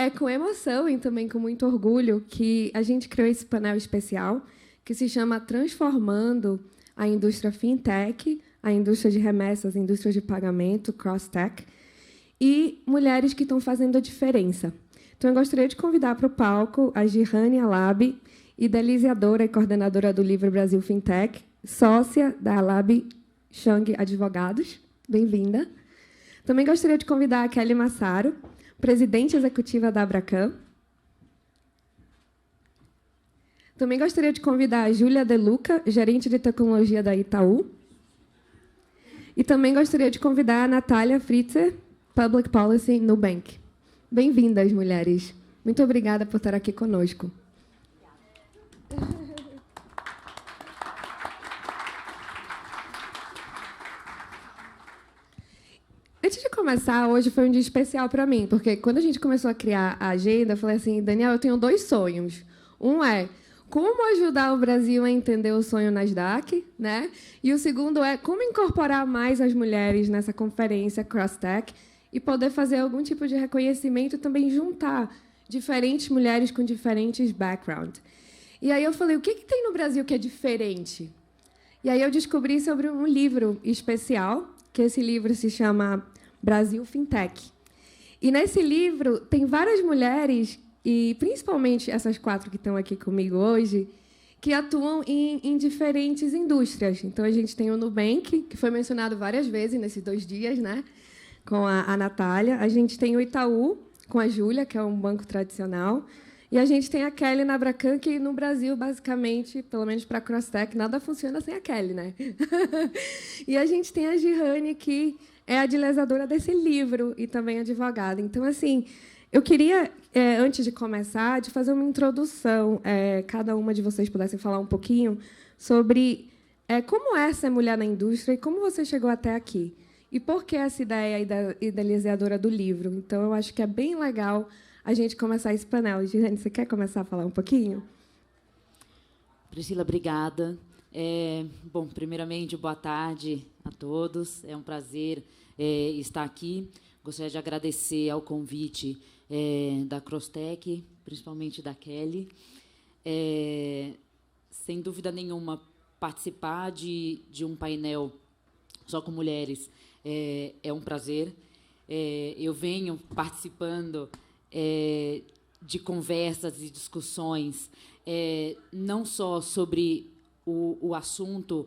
É com emoção e também com muito orgulho que a gente criou esse painel especial que se chama Transformando a Indústria Fintech, a indústria de remessas, a indústria de pagamento, Cross-Tech, e mulheres que estão fazendo a diferença. Então, eu gostaria de convidar para o palco a Girane Alab, idealizadora e coordenadora do livro Brasil Fintech, sócia da Alab Chang Advogados. Bem-vinda. Também gostaria de convidar a Kelly Massaro, presidente executiva da Abracam. Também gostaria de convidar a Júlia De Luca, gerente de tecnologia da Itaú. E também gostaria de convidar a Natália Fritzer, Public Policy Nubank. Bem-vindas, mulheres. Muito obrigada por estar aqui conosco. Antes de começar, hoje foi um dia especial para mim, porque quando a gente começou a criar a agenda, eu falei assim, Daniel, eu tenho 2 sonhos. Um é como ajudar o Brasil a entender o sonho Nasdaq, né? E o segundo é como incorporar mais as mulheres nessa conferência Cross-Tech e poder fazer algum tipo de reconhecimento e também juntar diferentes mulheres com diferentes backgrounds. E aí eu falei, o que tem no Brasil que é diferente? E aí eu descobri sobre um livro especial, que esse livro se chama Brasil Fintech. E nesse livro tem várias mulheres, e principalmente essas 4 que estão aqui comigo hoje, que atuam em diferentes indústrias. Então, a gente tem o Nubank, que foi mencionado várias vezes nesses 2 dias, né, com a Natália. A gente tem o Itaú, com a Júlia, que é um banco tradicional. E a gente tem a Kelly na Abracam, que no Brasil, basicamente, pelo menos para a Cross-Tech, nada funciona sem a Kelly, né? E a gente tem a Girane, que é a idealizadora desse livro e também advogada. Então, assim, eu queria, antes de começar, de fazer uma introdução, cada uma de vocês pudessem falar um pouquinho sobre como é ser mulher na indústria e como você chegou até aqui. E por que essa ideia idealizadora do livro? Então, eu acho que é bem legal a gente começar esse painel. Girane, você quer começar a falar um pouquinho? Priscila, obrigada. Bom, primeiramente, boa tarde a todos. É um prazer estar aqui. Gostaria de agradecer ao convite da Cross-Tech, principalmente da Kelly. Sem dúvida nenhuma, participar de um painel só com mulheres é um prazer. Eu venho participando de conversas e discussões, não só sobre o assunto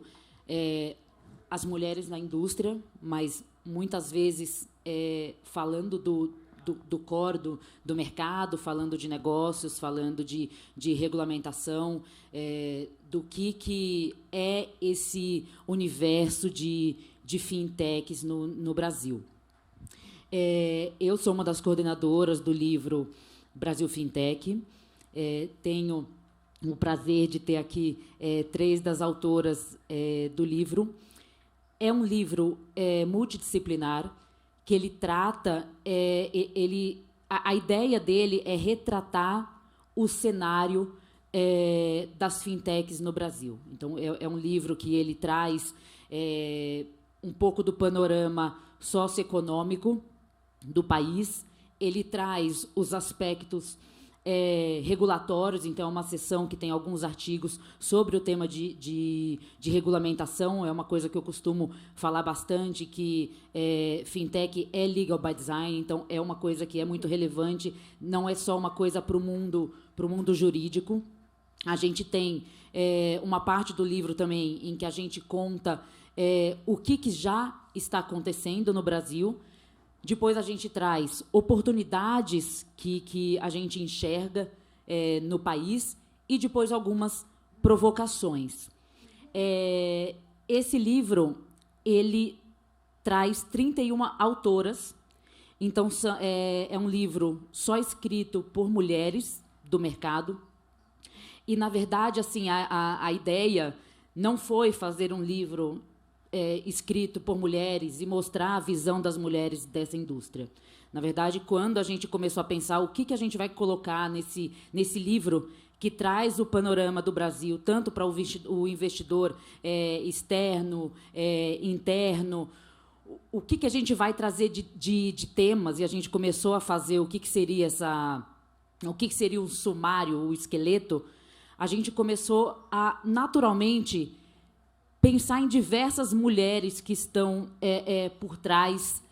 as mulheres na indústria, mas muitas vezes falando do core do mercado, falando de negócios, falando de regulamentação, do que é esse universo de fintechs no Brasil. Eu sou uma das coordenadoras do livro Brasil Fintech. Tenho o prazer de ter aqui 3 das autoras do livro. É um livro multidisciplinar, que ele trata... a ideia dele é retratar o cenário das fintechs no Brasil. Então, é um livro que ele traz um pouco do panorama socioeconômico do país, ele traz os aspectos regulatórios, então é uma seção que tem alguns artigos sobre o tema de regulamentação. É uma coisa que eu costumo falar bastante, que fintech é legal by design, então é uma coisa que é muito relevante, não é só uma coisa para o mundo jurídico. A gente tem uma parte do livro também em que a gente conta o que já está acontecendo no Brasil. Depois a gente traz oportunidades que a gente enxerga no país e depois algumas provocações. Esse livro ele traz 31 autoras, então é um livro só escrito por mulheres do mercado. E, na verdade, assim, a ideia não foi fazer um livro escrito por mulheres e mostrar a visão das mulheres dessa indústria. Na verdade, quando a gente começou a pensar o que a gente vai colocar nesse livro que traz o panorama do Brasil, tanto para o investidor externo, interno, o que a gente vai trazer de temas, e a gente começou a fazer o que seria o que seria o sumário, o esqueleto, a gente começou a, naturalmente, pensar em diversas mulheres que estão por trás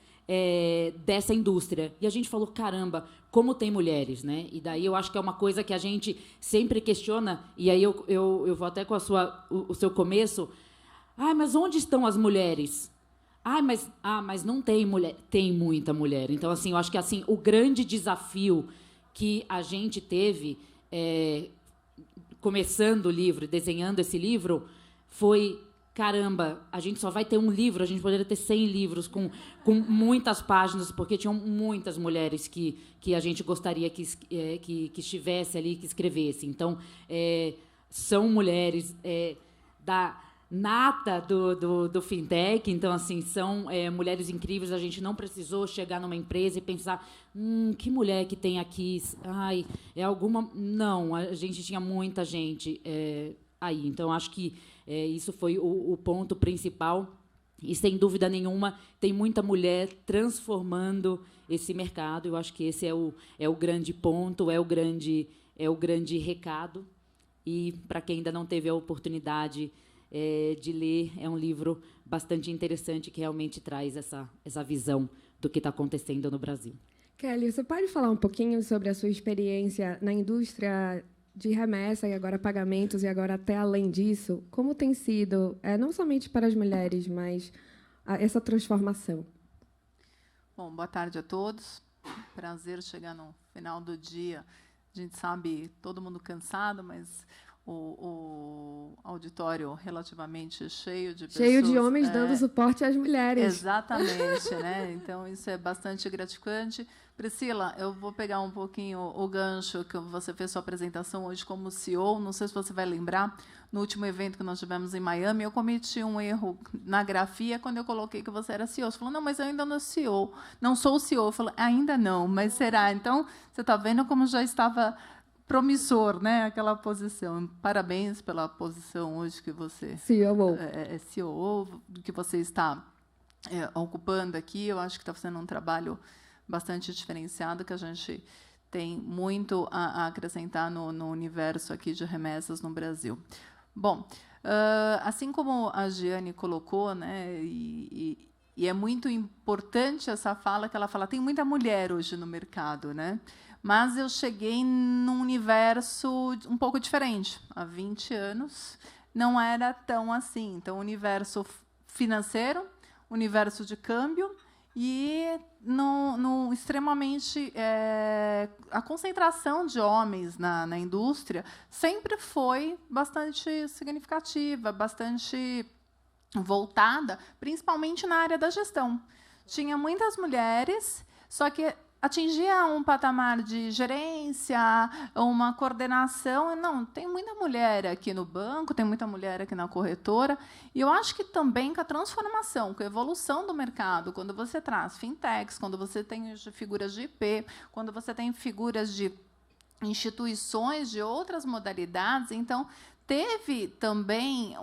dessa indústria. E a gente falou, caramba, como tem mulheres, né? E daí eu acho que é uma coisa que a gente sempre questiona, e aí eu vou até com o seu começo. Mas onde estão as mulheres? Mas não tem mulher. Tem muita mulher. Então, assim, eu acho que assim, o grande desafio que a gente teve, começando o livro, desenhando esse livro, foi, caramba, a gente só vai ter um livro, a gente poderia ter 100 livros com muitas páginas, porque tinham muitas mulheres que a gente gostaria que estivesse ali, que escrevesse. Então, são mulheres da nata do fintech, então, assim, são mulheres incríveis. A gente não precisou chegar numa empresa e pensar, que mulher que tem aqui? É alguma... Não, a gente tinha muita gente aí. Então, acho que isso foi o ponto principal. E, sem dúvida nenhuma, tem muita mulher transformando esse mercado. Eu acho que esse é o grande ponto, é o grande recado. E, para quem ainda não teve a oportunidade de ler, é um livro bastante interessante que realmente traz essa visão do que está acontecendo no Brasil. Kelly, você pode falar um pouquinho sobre a sua experiência na indústria de remessa e agora pagamentos e agora até além disso? Como tem sido, não somente para as mulheres, mas essa transformação? Bom, boa tarde a todos. Prazer chegar no final do dia. A gente sabe, todo mundo cansado, mas o auditório relativamente cheio de pessoas. Cheio de homens dando suporte às mulheres. Exatamente, né? Então, isso é bastante gratificante. Priscila, eu vou pegar um pouquinho o gancho que você fez sua apresentação hoje como CEO. Não sei se você vai lembrar, no último evento que nós tivemos em Miami, eu cometi um erro na grafia quando eu coloquei que você era CEO. Você falou, não, mas eu ainda não sou CEO. Não sou o CEO. Eu falei, ainda não, mas será? Então, você está vendo como já estava promissor, né? Aquela posição. Parabéns pela posição hoje que você CEO, que você está ocupando aqui. Eu acho que está fazendo um trabalho bastante diferenciado, que a gente tem muito a acrescentar no universo aqui de remessas no Brasil. Bom, assim como a Giane colocou, né? E é muito importante essa fala que ela fala. Tem muita mulher hoje no mercado, né? Mas eu cheguei num universo um pouco diferente. Há 20 anos não era tão assim. Então, universo financeiro, universo de câmbio e extremamente a concentração de homens na indústria sempre foi bastante significativa, bastante voltada, principalmente na área da gestão. Tinha muitas mulheres, só que atingia um patamar de gerência, uma coordenação. Não, tem muita mulher aqui no banco, tem muita mulher aqui na corretora. E eu acho que também com a transformação, com a evolução do mercado, quando você traz fintechs, quando você tem figuras de IP, quando você tem figuras de instituições de outras modalidades, então teve também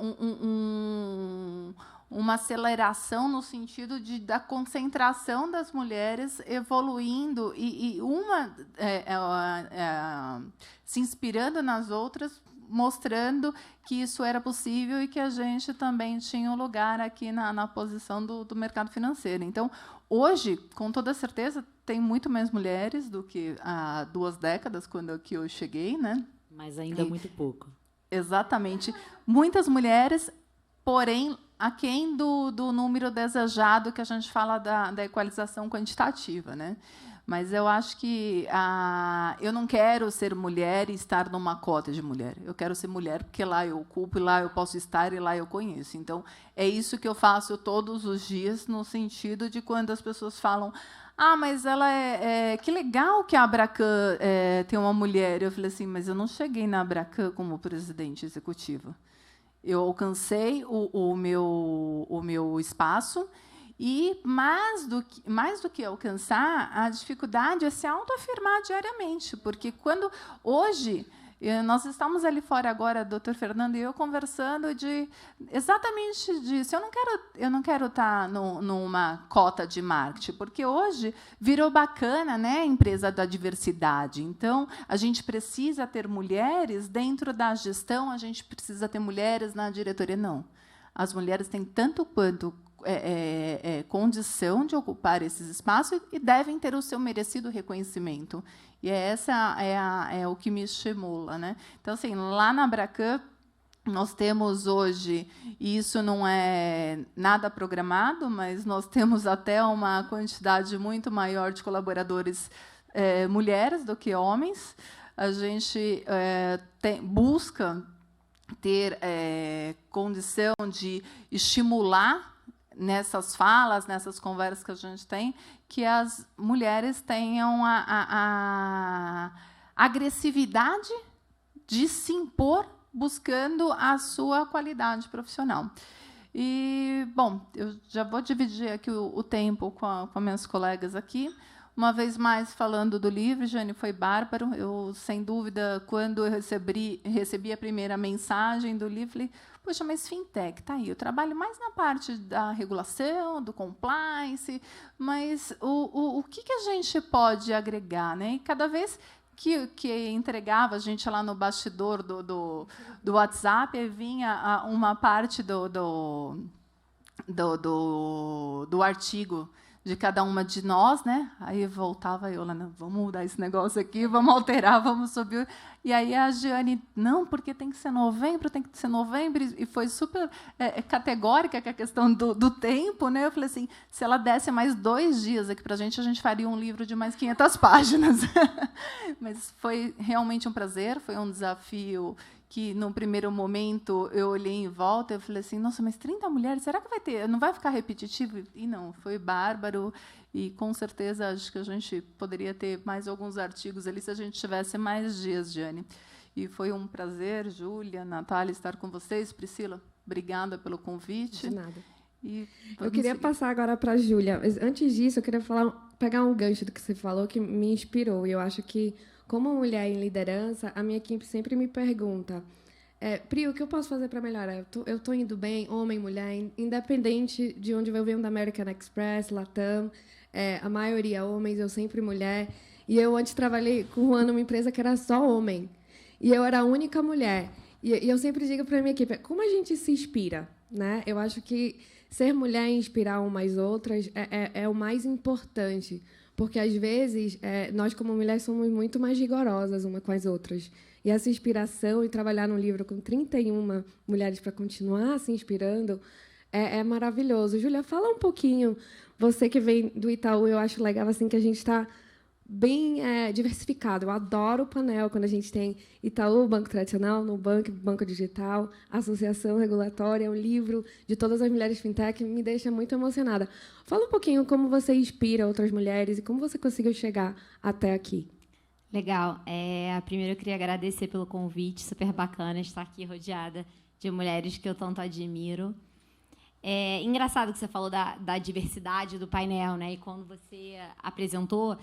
uma aceleração no sentido da concentração das mulheres evoluindo e uma se inspirando nas outras, mostrando que isso era possível e que a gente também tinha um lugar aqui na posição do mercado financeiro. Então, hoje, com toda certeza, tem muito mais mulheres do que há 2 décadas, quando eu cheguei, né? Mas ainda muito pouco. Exatamente. Muitas mulheres, porém, aquém do número desejado que a gente fala da equalização quantitativa, né? Mas eu acho que eu não quero ser mulher e estar numa cota de mulher. Eu quero ser mulher porque lá eu ocupo, e lá eu posso estar, e lá eu conheço. Então, é isso que eu faço todos os dias, no sentido de quando as pessoas falam, mas ela que legal que a Abracan tem uma mulher. Eu falei assim, mas eu não cheguei na Abracan como presidente executiva. Eu alcancei o meu espaço e, mais do que alcançar, a dificuldade é se autoafirmar diariamente, porque hoje Nós estamos ali fora agora, doutor Fernando e eu, conversando exatamente disso. Eu não quero estar numa cota de marketing, porque hoje virou bacana, né, a empresa da diversidade. Então, a gente precisa ter mulheres dentro da gestão, a gente precisa ter mulheres na diretoria. Não. As mulheres têm tanto quanto condição de ocupar esses espaços e devem ter o seu merecido reconhecimento. E essa é o que me estimula, né? Então, assim, lá na Abracan, nós temos hoje, e isso não é nada programado, mas nós temos até uma quantidade muito maior de colaboradores mulheres do que homens. A gente busca ter condição de estimular nessas falas, nessas conversas que a gente tem, que as mulheres tenham a agressividade de se impor buscando a sua qualidade profissional. E, bom, eu já vou dividir aqui o tempo com minhas colegas aqui. Uma vez mais, falando do livro, Jane, foi bárbaro. Eu, sem dúvida, quando eu recebi a primeira mensagem do livro, falei, poxa, mas fintech, está aí. Eu trabalho mais na parte da regulação, do compliance, mas o que a gente pode agregar, né? E cada vez que entregava a gente lá no bastidor do WhatsApp, aí vinha uma parte do artigo de cada uma de nós, né? Aí voltava eu lá, não, vamos mudar esse negócio aqui, vamos alterar, vamos subir. E aí a Giane, não, porque tem que ser novembro, e foi super categórica com a questão do tempo, né? Eu falei assim, se ela desse mais 2 dias aqui para a gente faria um livro de mais 500 páginas. Mas foi realmente um prazer, foi um desafio que, no primeiro momento, eu olhei em volta e falei assim, nossa, mas 30 mulheres, será que vai ter? Não vai ficar repetitivo? E não, foi bárbaro. E, com certeza, acho que a gente poderia ter mais alguns artigos ali se a gente tivesse mais dias, Jane. E foi um prazer, Júlia, Natália, estar com vocês. Priscila, obrigada pelo convite. De nada. E eu queria passar agora para a Júlia. Mas, antes disso, eu queria pegar um gancho do que você falou que me inspirou. E eu acho que, como mulher em liderança, a minha equipe sempre me pergunta, Pri, o que eu posso fazer para melhorar? Eu estou indo bem, homem, mulher, independente de onde eu venho, da American Express, Latam, a maioria homens, eu sempre mulher. E eu antes trabalhei com o Juan numa empresa que era só homem. E eu era a única mulher. E eu sempre digo para a minha equipe, como a gente se inspira, né? Eu acho que ser mulher e inspirar umas outras é o mais importante. Porque, às vezes, nós, como mulheres, somos muito mais rigorosas umas com as outras. E essa inspiração, e trabalhar num livro com 31 mulheres para continuar se inspirando, é maravilhoso. Júlia, fala um pouquinho. Você que vem do Itaú, eu acho legal assim, que a gente está bem diversificado. Eu adoro o painel, quando a gente tem Itaú, Banco Tradicional, Nubank, Banco Digital, Associação Regulatória, um livro de todas as mulheres fintech, me deixa muito emocionada. Fala um pouquinho como você inspira outras mulheres e como você conseguiu chegar até aqui. Legal. Primeiro, eu queria agradecer pelo convite, super bacana estar aqui rodeada de mulheres que eu tanto admiro. Engraçado que você falou da diversidade do painel, né? E quando você apresentou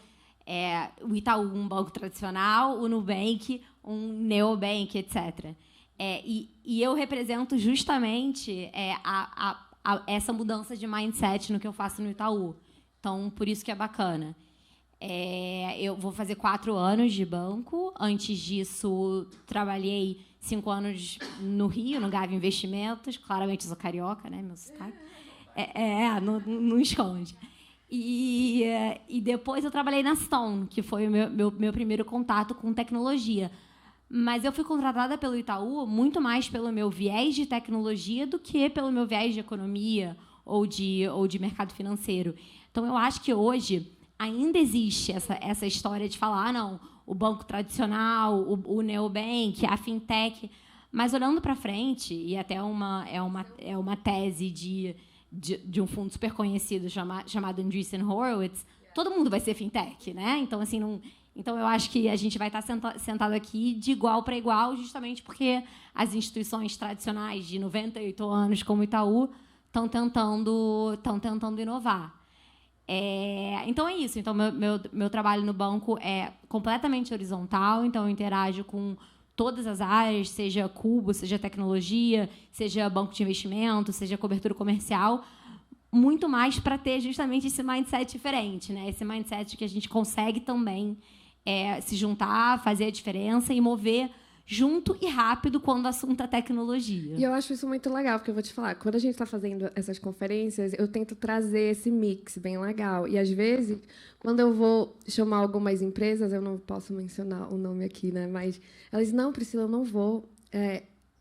o Itaú, um banco tradicional, o Nubank, um neobank, etc. E eu represento justamente essa mudança de mindset no que eu faço no Itaú. Então, por isso que é bacana. Eu vou fazer 4 anos de banco. Antes disso, trabalhei 5 anos no Rio, no Gávea Investimentos. Claramente sou carioca, né? Meu sotaque. Não esconde. E depois eu trabalhei na Stone, que foi o meu primeiro contato com tecnologia. Mas eu fui contratada pelo Itaú muito mais pelo meu viés de tecnologia do que pelo meu viés de economia ou de mercado financeiro. Então, eu acho que hoje ainda existe essa história de falar, não, o banco tradicional, o neobank, a fintech. Mas, olhando para frente, e até é uma tese de um fundo super conhecido chamado Andreessen Horowitz, todo mundo vai ser fintech, né? Então, assim, então eu acho que a gente vai estar sentado aqui de igual para igual, justamente porque as instituições tradicionais de 98 anos, como o Itaú, estão tentando inovar. Então é isso. Então meu trabalho no banco é completamente horizontal. Então eu interajo com todas as áreas, seja Cubo, seja tecnologia, seja banco de investimento, seja cobertura comercial, muito mais para ter justamente esse mindset diferente, né? Esse mindset que a gente consegue também se juntar, fazer a diferença e mover junto e rápido quando o assunto é tecnologia. E eu acho isso muito legal, porque eu vou te falar, quando a gente está fazendo essas conferências, eu tento trazer esse mix bem legal. E, às vezes, quando eu vou chamar algumas empresas, eu não posso mencionar o nome aqui, né? Mas elas dizem, não, Priscila, eu não vou.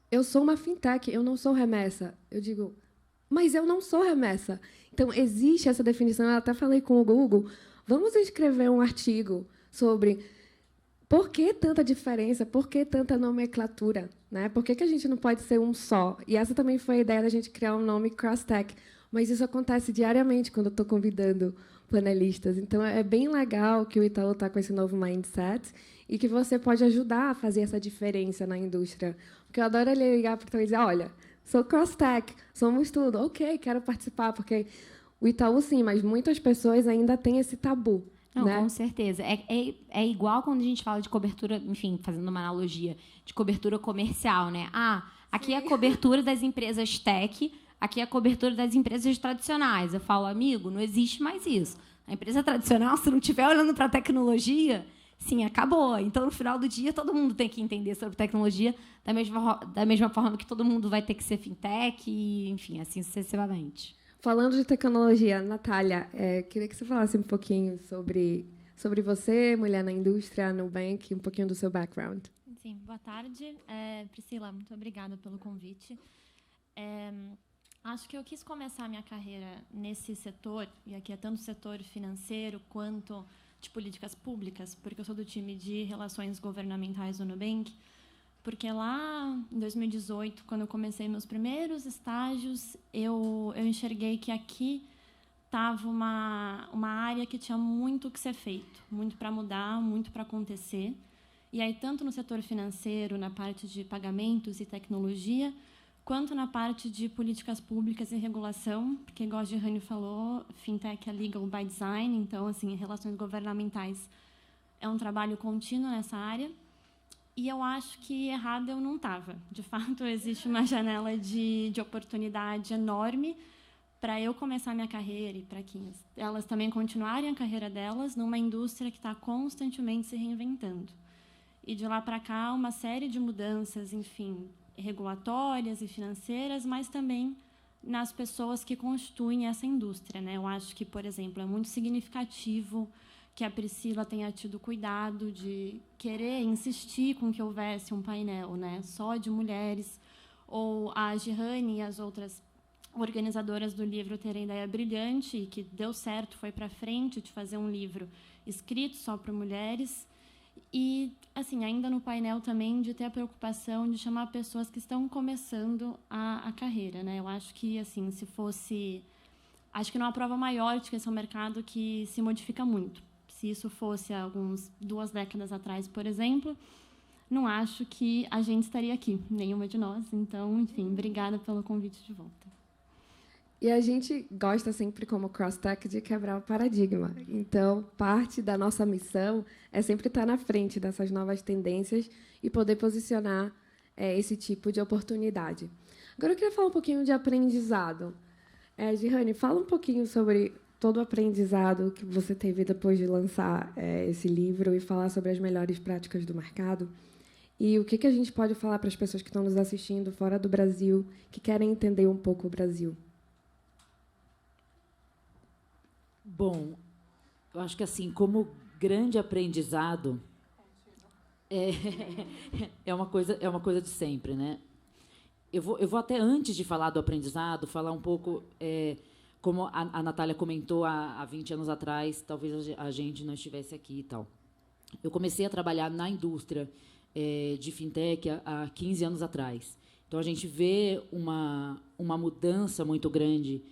Eu sou uma fintech, eu não sou remessa. Eu digo, mas eu não sou remessa. Então, existe essa definição. Eu até falei com o Google, vamos escrever um artigo sobre por que tanta diferença, por que tanta nomenclatura, né? Por que a gente não pode ser um só? E essa também foi a ideia da gente criar um nome CrossTech. Mas isso acontece diariamente quando eu estou convidando panelistas. Então, é bem legal que o Itaú está com esse novo mindset e que você pode ajudar a fazer essa diferença na indústria. Porque eu adoro ele ligar para o Itaú e dizer, olha, sou CrossTech, somos tudo. Ok, quero participar, porque o Itaú, sim, mas muitas pessoas ainda têm esse tabu. Não, né? Com certeza. É igual quando a gente fala de cobertura, enfim, fazendo uma analogia, de cobertura comercial, né? Aqui é a cobertura das empresas tech, aqui é a cobertura das empresas tradicionais. Eu falo, amigo, não existe mais isso. A empresa tradicional, se não estiver olhando para a tecnologia, sim, acabou. Então, no final do dia, todo mundo tem que entender sobre tecnologia, da mesma forma que todo mundo vai ter que ser fintech, e, enfim, assim sucessivamente. Falando de tecnologia, Natália, queria que você falasse um pouquinho sobre você, mulher na indústria, Nubank, um pouquinho do seu background. Sim, boa tarde. Priscila, muito obrigada pelo convite. Acho que eu quis começar a minha carreira nesse setor, e aqui é tanto setor financeiro quanto de políticas públicas, porque eu sou do time de relações governamentais do Nubank, porque lá em 2018, quando eu comecei meus primeiros estágios, eu enxerguei que aqui estava uma área que tinha muito que ser feito, muito para mudar, muito para acontecer. E aí, tanto no setor financeiro, na parte de pagamentos e tecnologia, quanto na parte de políticas públicas e regulação, porque, igual a Gerrane falou, fintech é legal by design, então, assim, relações governamentais é um trabalho contínuo nessa área. E eu acho que errada eu não estava. De fato, existe uma janela de oportunidade enorme para eu começar a minha carreira e para que elas também continuarem a carreira delas numa indústria que está constantemente se reinventando. E, de lá para cá, uma série de mudanças, enfim, regulatórias e financeiras, mas também nas pessoas que constituem essa indústria, né? Eu acho que, por exemplo, é muito significativo que a Priscila tenha tido cuidado de querer insistir com que houvesse um painel, né, só de mulheres, ou a Gerrane e as outras organizadoras do livro terem ideia brilhante e que deu certo, foi para frente de fazer um livro escrito só para mulheres. E, assim, ainda no painel também de ter a preocupação de chamar pessoas que estão começando a carreira, né? Eu acho que, assim, se fosse... Acho que não há prova maior de que esse é um mercado que se modifica muito. Se isso fosse há 2 décadas atrás, por exemplo, não acho que a gente estaria aqui, nenhuma de nós. Então, enfim, obrigada pelo convite de volta. E a gente gosta sempre, como CrossTech, de quebrar o paradigma. Então, parte da nossa missão é sempre estar na frente dessas novas tendências e poder posicionar esse tipo de oportunidade. Agora, eu queria falar um pouquinho de aprendizado. Gerrane, fala um pouquinho sobre todo o aprendizado que você teve depois de lançar esse livro e falar sobre as melhores práticas do mercado. E o que a gente pode falar para as pessoas que estão nos assistindo fora do Brasil, que querem entender um pouco o Brasil? Bom, eu acho que, assim, como grande aprendizado, é uma coisa de sempre, né? Eu vou até, antes de falar do aprendizado, falar um pouco... como a Natália comentou há 20 anos atrás, talvez a gente não estivesse aqui e tal. Eu comecei a trabalhar na indústria de fintech há 15 anos atrás. Então, a gente vê uma mudança muito grande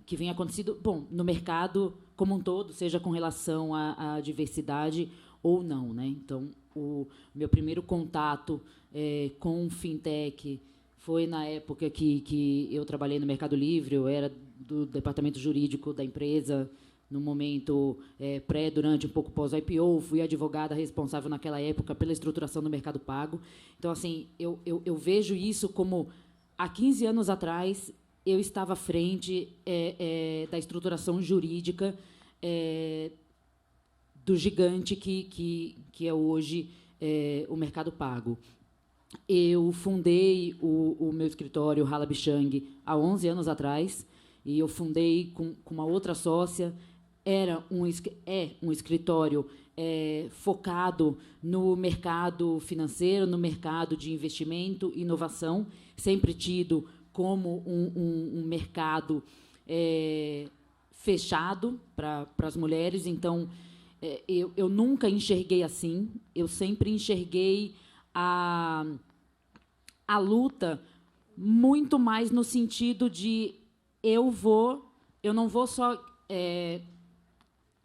que vem acontecendo, bom, no mercado como um todo, seja com relação à diversidade ou não, né? Então, o meu primeiro contato com fintech foi na época que eu trabalhei no Mercado Livre, eu era do departamento jurídico da empresa, no momento pré, durante, um pouco pós-IPO, fui advogada responsável naquela época pela estruturação do mercado pago. Então, assim, eu vejo isso como, há 15 anos atrás, eu estava à frente da estruturação jurídica do gigante que é hoje o mercado pago. Eu fundei o meu escritório, Halaby Chang, há 11 anos atrás, e eu fundei com uma outra sócia. É um escritório focado no mercado financeiro, no mercado de investimento e inovação, sempre tido como um mercado fechado para as mulheres. Então, eu nunca enxerguei assim, eu sempre enxerguei a luta muito mais no sentido de eu não vou só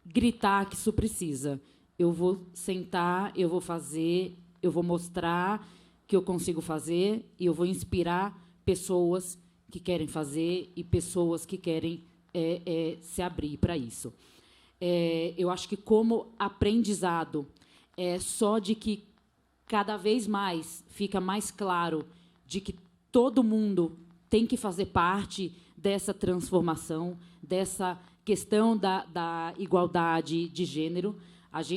gritar que isso precisa. Eu vou sentar, eu vou fazer, eu vou mostrar que eu consigo fazer e eu vou inspirar pessoas que querem fazer e pessoas que querem se abrir para isso. Eu acho que, como aprendizado, só de que cada vez mais fica mais claro de que todo mundo tem que fazer parte dessa transformação, dessa questão da igualdade de gênero.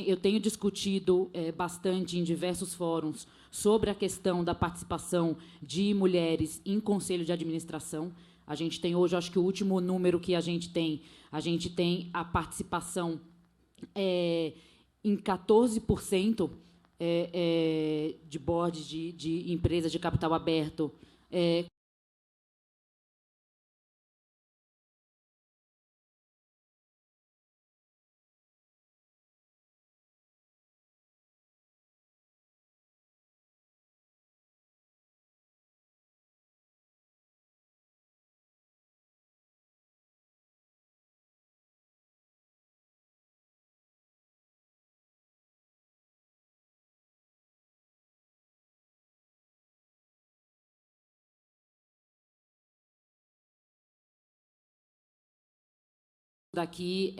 Eu tenho discutido bastante em diversos fóruns sobre a questão da participação de mulheres em conselho de administração. A gente tem hoje, acho que o último número que a gente tem a participação em 14% de boards de empresas de capital aberto. Daqui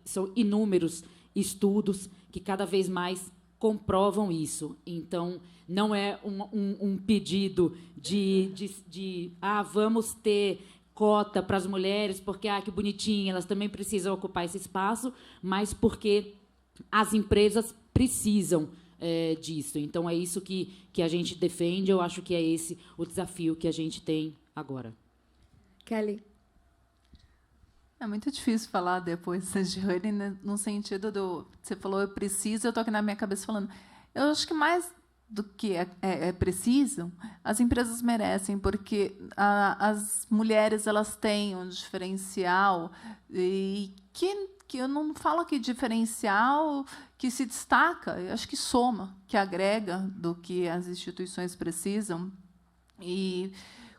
são inúmeros estudos que cada vez mais comprovam isso. Então, não é um pedido de vamos ter cota para as mulheres, porque que bonitinha, elas também precisam ocupar esse espaço, mas porque as empresas precisam disso. Então, é isso que a gente defende. Eu acho que é esse o desafio que a gente tem agora. Kelly. É muito difícil falar depois da Giane, né, no sentido do... Você falou, eu preciso, eu estou aqui na minha cabeça falando... Eu acho que mais do que é preciso, as empresas merecem, porque as mulheres elas têm um diferencial, e que eu não falo aqui diferencial que se destaca, eu acho que soma, que agrega do que as instituições precisam. E...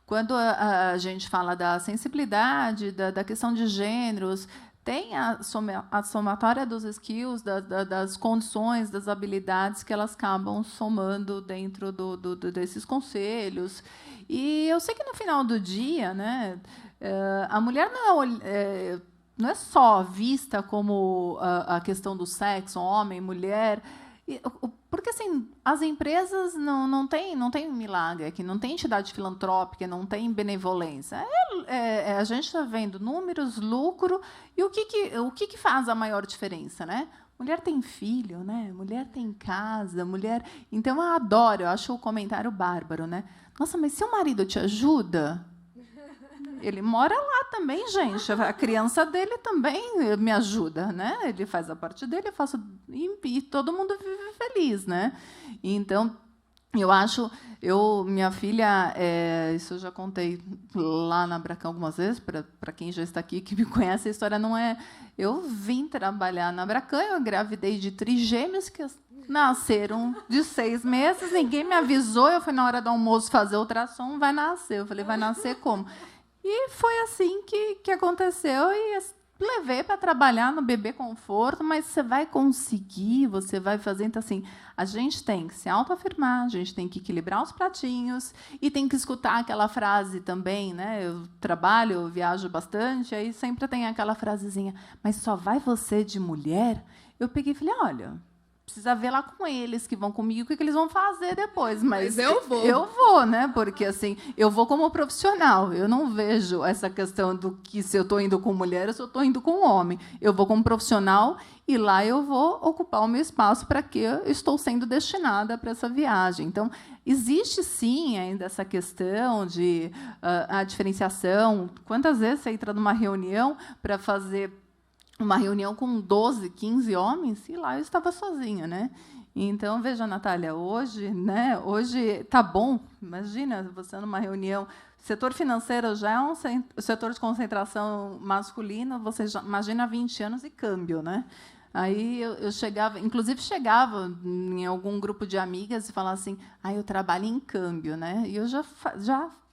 Quando a gente fala da sensibilidade, da questão de gêneros, tem a somatória dos skills, das condições, das habilidades que elas acabam somando dentro desses conselhos. E eu sei que, no final do dia, né, a mulher não é só vista como a questão do sexo, homem, mulher... Porque, assim, as empresas não tem milagre aqui, não tem entidade filantrópica, não tem benevolência. A gente está vendo números, lucro, e o que faz a maior diferença, né? Mulher tem filho, né? Mulher tem casa, mulher... Então, eu adoro, eu acho o comentário bárbaro, né? Nossa, mas seu marido te ajuda? Ele mora lá também, gente. A criança dele também me ajuda, né? Ele faz a parte dele, eu faço... E todo mundo vive feliz, né? Então, eu acho... Minha filha... isso eu já contei lá na Abracan algumas vezes, para quem já está aqui, que me conhece, a história não é... Eu vim trabalhar na Abracan, eu engravidei de trigêmeos que nasceram de 6 meses, ninguém me avisou, eu fui na hora do almoço fazer ultrassom, vai nascer. Eu falei, vai nascer como? E foi assim que aconteceu, e levei para trabalhar no bebê conforto, mas você vai conseguir, você vai fazer. Então, assim, a gente tem que se autoafirmar, a gente tem que equilibrar os pratinhos e tem que escutar aquela frase também, né? Eu trabalho, eu viajo bastante, aí sempre tem aquela frasezinha, mas só vai você de mulher? Eu peguei e falei, olha, precisa ver lá com eles que vão comigo o que eles vão fazer depois, mas eu vou. Eu vou, né? Porque assim, eu vou como profissional. Eu não vejo essa questão do que se eu estou indo com mulher ou se eu estou indo com homem. Eu vou como profissional e lá eu vou ocupar o meu espaço para que eu estou sendo destinada para essa viagem. Então, existe sim ainda essa questão de a diferenciação. Quantas vezes você entra numa reunião para fazer uma reunião com 12, 15 homens, e lá eu estava sozinha, né? Então, veja, Natália, hoje, né? Hoje tá bom. Imagina você numa reunião. O setor financeiro já é um setor de concentração masculina, você já imagina há 20 anos e câmbio, né? Aí eu chegava, inclusive chegava em algum grupo de amigas e falava assim, eu trabalho em câmbio, né? E eu já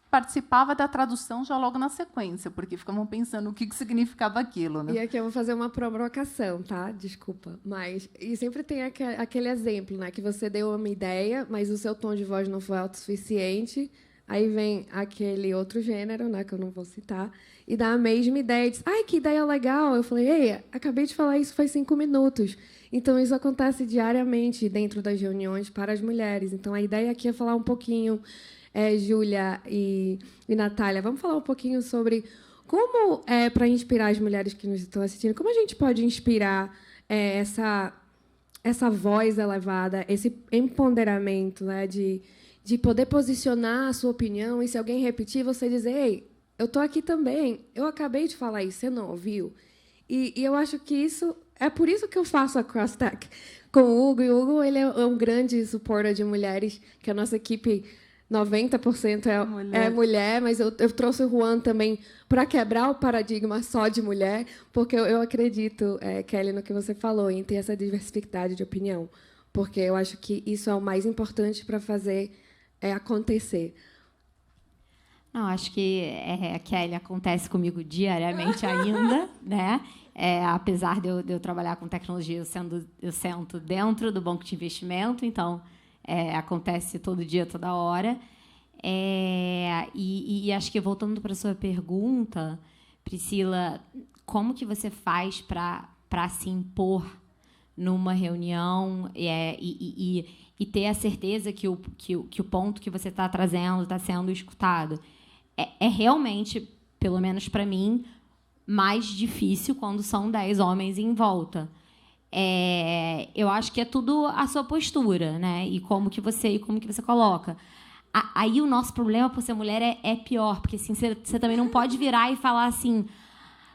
participava da tradução já logo na sequência, porque ficavam pensando o que significava aquilo, né? E aqui eu vou fazer uma provocação, tá? Desculpa. E sempre tem aquele exemplo, né? Que você deu uma ideia, mas o seu tom de voz não foi autossuficiente. Aí vem aquele outro gênero, né? Que eu não vou citar, e dá a mesma ideia e diz, ai, que ideia legal. Eu falei, ei, acabei de falar isso faz 5 minutos. Então, isso acontece diariamente dentro das reuniões para as mulheres. Então, a ideia aqui é falar um pouquinho... Júlia e Natália, vamos falar um pouquinho sobre como, para inspirar as mulheres que nos estão assistindo, como a gente pode inspirar essa voz elevada, esse empoderamento, né, de poder posicionar a sua opinião e, se alguém repetir, você dizer, ei, eu estou aqui também, eu acabei de falar isso, você não ouviu? E eu acho que isso é por isso que eu faço a CrossTech com o Hugo. E o Hugo ele é um grande suporte de mulheres, que a nossa equipe... 90% é mulher, mas eu trouxe o Juan também para quebrar o paradigma só de mulher, porque eu acredito, Kelly, no que você falou, em ter essa diversidade de opinião, porque eu acho que isso é o mais importante para fazer acontecer. Não, acho que Kelly acontece comigo diariamente ainda, né? Apesar de eu trabalhar com tecnologia, eu sento dentro do banco de investimento, então... acontece todo dia, toda hora. E acho que, voltando para a sua pergunta, Priscila, como que você faz para se impor numa reunião e ter a certeza que o ponto que você está trazendo está sendo escutado? É realmente, pelo menos para mim, mais difícil quando são 10 homens em volta. Eu acho que é tudo a sua postura, né? E como que você coloca. Aí o nosso problema por ser mulher é pior, porque assim, você também não pode virar e falar assim,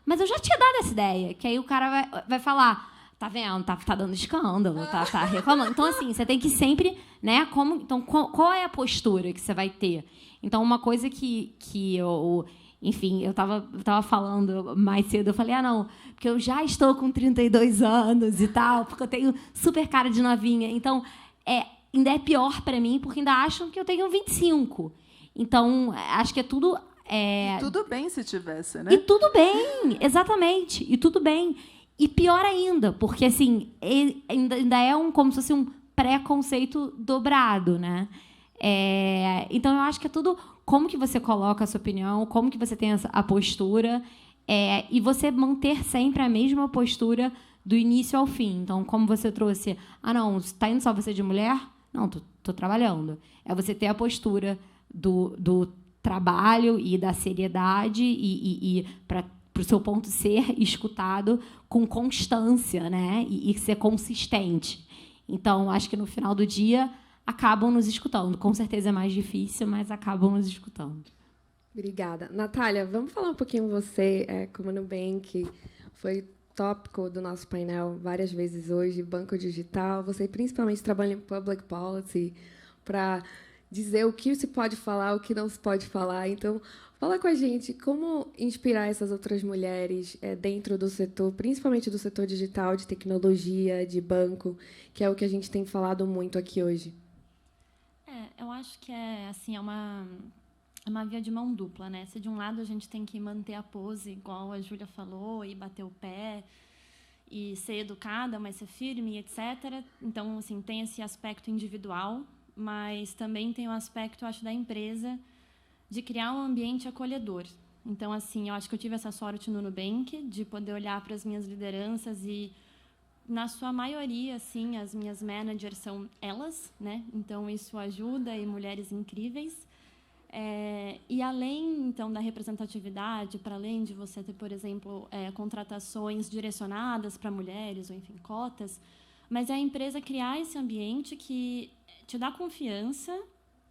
mas eu já tinha dado essa ideia, que aí o cara vai falar, tá vendo, tá dando escândalo, tá reclamando. Então, assim, você tem que sempre, né? Então, qual é a postura que você vai ter? Então, uma coisa que eu... Enfim, eu tava falando mais cedo, eu falei, não, porque eu já estou com 32 anos e tal, porque eu tenho super cara de novinha. Então, ainda é pior para mim, porque ainda acham que eu tenho 25. Então, acho que é tudo... E tudo bem se tivesse, né? E tudo bem, exatamente, e tudo bem. E pior ainda, porque, assim, ainda é como se fosse um preconceito dobrado, né? Então, eu acho que é tudo... Como que você coloca a sua opinião, como que você tem a postura, e você manter sempre a mesma postura do início ao fim. Então, como você trouxe, não, está indo só você de mulher? Não, tô trabalhando. É você ter a postura do trabalho e da seriedade e para o seu ponto ser escutado com constância, né? E ser consistente. Então, acho que no final do dia... acabam nos escutando. Com certeza é mais difícil, mas acabam nos escutando. Obrigada. Natália, vamos falar um pouquinho você, como Nubank, foi tópico do nosso painel várias vezes hoje, banco digital. Você principalmente trabalha em public policy para dizer o que se pode falar, o que não se pode falar. Então, fala com a gente como inspirar essas outras mulheres dentro do setor, principalmente do setor digital, de tecnologia, de banco, que é o que a gente tem falado muito aqui hoje. Eu acho que é uma é uma via de mão dupla, né? Se de um lado a gente tem que manter a pose, igual a Júlia falou, e bater o pé, e ser educada, mas ser firme, etc. Então, assim, tem esse aspecto individual, mas também tem o aspecto, acho, da empresa de criar um ambiente acolhedor. Então, assim, eu acho que eu tive essa sorte no Nubank de poder olhar para as minhas lideranças e, na sua maioria, assim, as minhas managers são elas, né? Então, isso ajuda, e mulheres incríveis. E além, então, da representatividade, para além de você ter, por exemplo, contratações direcionadas para mulheres, ou, enfim, cotas, mas é a empresa criar esse ambiente que te dá confiança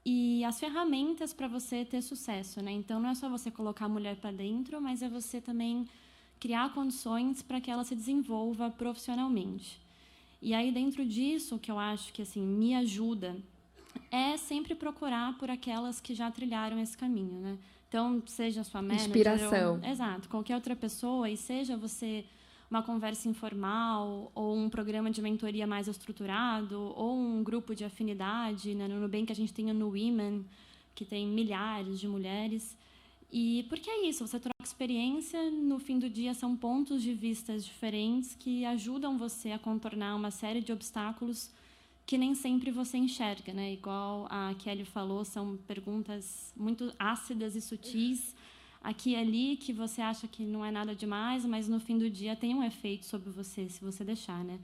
e as ferramentas para você ter sucesso, né? Então, não é só você colocar a mulher para dentro, mas é você também criar condições para que ela se desenvolva profissionalmente. E aí, dentro disso, o que eu acho que, assim, me ajuda é sempre procurar por aquelas que já trilharam esse caminho, né? Então, seja a sua manager... Inspiração. Exato, qualquer outra pessoa, e seja você uma conversa informal, ou um programa de mentoria mais estruturado, ou um grupo de afinidade, né? No Nubank, a gente tem o No Women, que tem milhares de mulheres. E porque é isso, você troca experiência, no fim do dia são pontos de vistas diferentes que ajudam você a contornar uma série de obstáculos que nem sempre você enxerga, né? Igual a Kelly falou, são perguntas muito ácidas e sutis, aqui e ali, que você acha que não é nada demais, mas no fim do dia tem um efeito sobre você, se você deixar, né?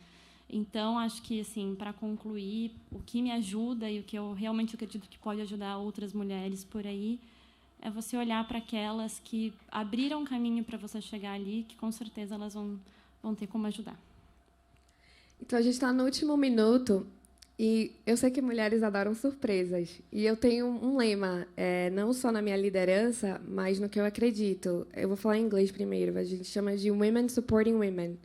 Então, acho que, assim, para concluir, o que me ajuda e o que eu realmente acredito que pode ajudar outras mulheres por aí é você olhar para aquelas que abriram caminho para você chegar ali, que com certeza elas vão ter como ajudar. Então, a gente está no último minuto e eu sei que mulheres adoram surpresas. E eu tenho um lema, não só na minha liderança, mas no que eu acredito. Eu vou falar em inglês primeiro. A gente chama de Women Supporting Women.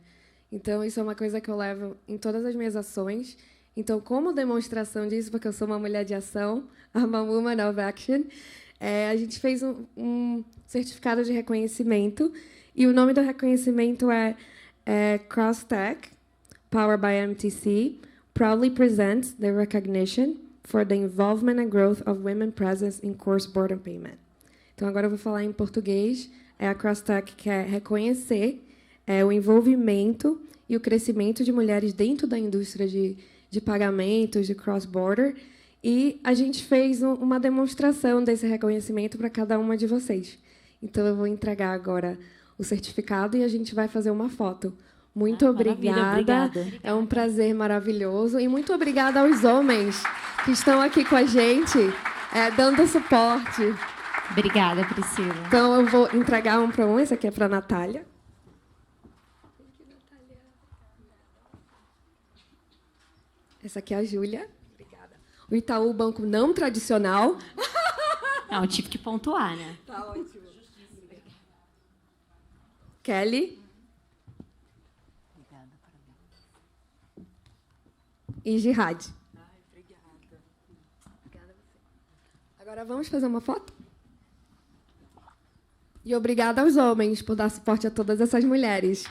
Então, isso é uma coisa que eu levo em todas as minhas ações. Então, como demonstração disso, porque eu sou uma mulher de ação, I'm a woman of action, a gente fez um certificado de reconhecimento. E o nome do reconhecimento é CrossTech, Powered by MTC, proudly presents the recognition for the involvement and growth of women presence in cross-border payment. Então, agora eu vou falar em português. A CrossTech quer reconhecer o envolvimento e o crescimento de mulheres dentro da indústria de pagamentos, de cross-border. E a gente fez uma demonstração desse reconhecimento para cada uma de vocês. Então, eu vou entregar agora o certificado e a gente vai fazer uma foto. Muito obrigada. É um prazer maravilhoso. E muito obrigada aos homens que estão aqui com a gente, dando suporte. Obrigada, Priscila. Então, eu vou entregar um para um. Esse aqui é para a Natália. Essa aqui é a Júlia. Obrigada. O Itaú, banco não tradicional. Não, tive que pontuar, né? Tá ótimo. Kelly. E Jihad. Obrigada. Obrigada a você. Agora vamos fazer uma foto? E obrigada aos homens por dar suporte a todas essas mulheres.